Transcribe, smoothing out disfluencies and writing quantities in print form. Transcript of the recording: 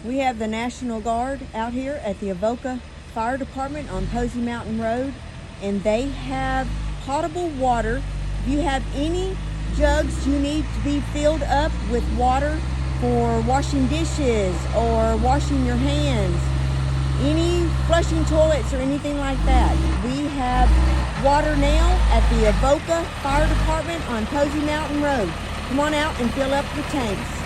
We have the National Guard out here at the Avoca Fire Department on Posey Mountain Road, and they have potable water. If you have any jugs you need to be filled up with water for washing dishes or washing your hands, any flushing toilets or anything like that, we have water now at the Avoca Fire Department on Posey Mountain Road. Come on out and fill up your tanks.